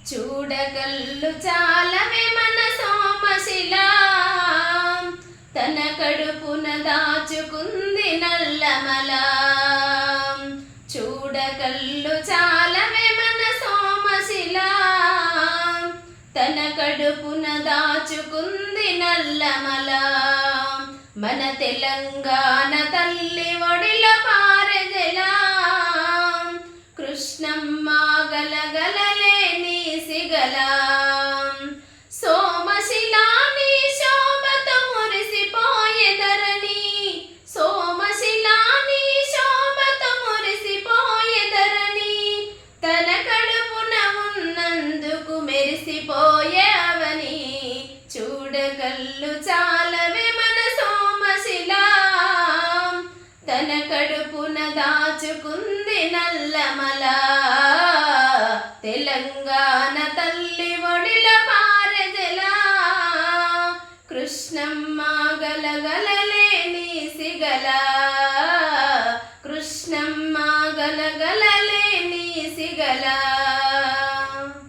చూడగల్లు చాలవే మన సోమశిల తన కడుపున దాచుకుంది నల్లమల. చూడగల్లు చాలవే మన సోమశిల తన కడుపున దాచుకుంది నల్లమల. మన తెలంగాణ తల్లి ఒడిల పారెదెలా కృష్ణమ్మ గలగలలేని సిగల. సోమశిల నీ శోభతో మురిసిపోయెదరని, సోమశిల నీ శోభతో మురిసిపోయెదరని, తన కడుపున ఉన్నందుకు మెరిసిపోయేవని. చూడగల్లు చాలవే మన సోమశిల తన కడుపున దాచుకుంది నల్లమల. తెలంగాణ తల్లి ఒడిల పారెదెలా కృష్ణమ్మ గలగలలేని సిగల. కృష్ణమ్మ గలగలలేని సిగల.